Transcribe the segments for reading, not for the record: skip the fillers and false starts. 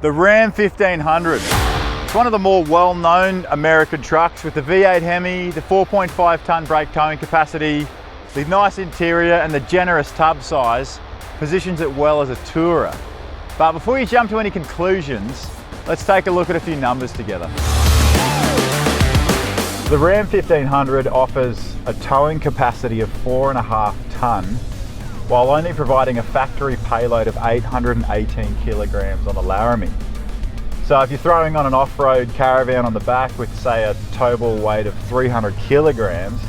The Ram 1500. It's one of the more well-known American trucks with the V8 Hemi, the 4.5 ton brake towing capacity, the nice interior and the generous tub size positions it well as a tourer. But before you jump to any conclusions, let's take a look at a few numbers together. The Ram 1500 offers a towing capacity of 4.5 tonne while only providing a factory payload of 818 kilograms on the Laramie. So if you're throwing on an off-road caravan on the back with, say, a towable weight of 300 kilograms,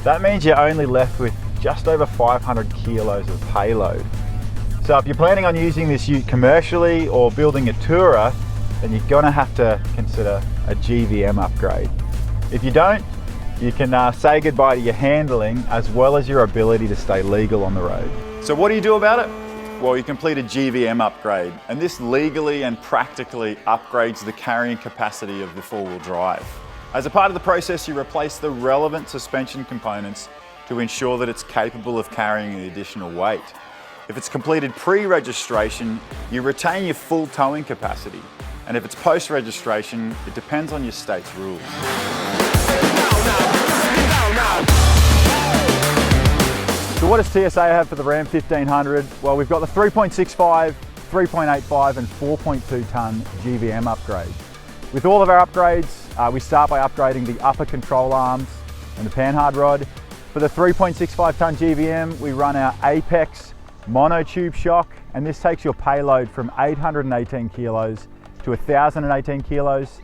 that means you're only left with just over 500 kilos of payload. So if you're planning on using this ute commercially or building a tourer, then you're gonna have to consider a GVM upgrade. If you don't, you can say goodbye to your handling as well as your ability to stay legal on the road. So what do you do about it? Well, you complete a GVM upgrade, and this legally and practically upgrades the carrying capacity of the four-wheel drive. As a part of the process, you replace the relevant suspension components to ensure that it's capable of carrying the additional weight. If it's completed pre-registration, you retain your full towing capacity. And if it's post-registration, it depends on your state's rules. So what does TSA have for the Ram 1500? Well, we've got the 3.65, 3.85 and 4.2 tonne GVM upgrade. With all of our upgrades, we start by upgrading the upper control arms and the panhard rod. For the 3.65 tonne GVM, we run our Apex monotube shock, and this takes your payload from 818 kilos to 1,018 kilos.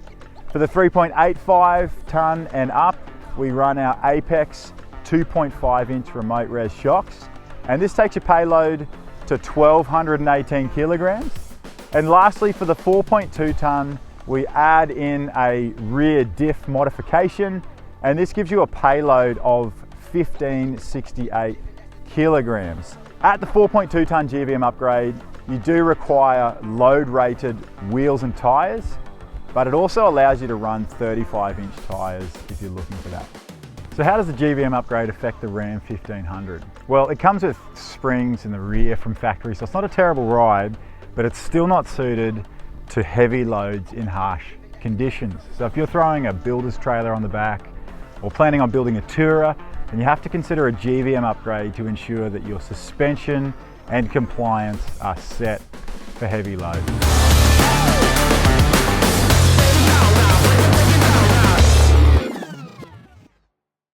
For the 3.85 tonne and up, we run our Apex 2.5 inch remote res shocks, and this takes your payload to 1,218 kilograms. And lastly, for the 4.2 tonne, we add in a rear diff modification, and this gives you a payload of 1,568 kilograms. At the 4.2 tonne GVM upgrade, you do require load rated wheels and tyres, but it also allows you to run 35 inch tyres if you're looking for that. So how does the GVM upgrade affect the Ram 1500? Well, it comes with springs in the rear from factory, so it's not a terrible ride, but it's still not suited to heavy loads in harsh conditions. So if you're throwing a builder's trailer on the back or planning on building a tourer, then you have to consider a GVM upgrade to ensure that your suspension and compliance are set for heavy loads.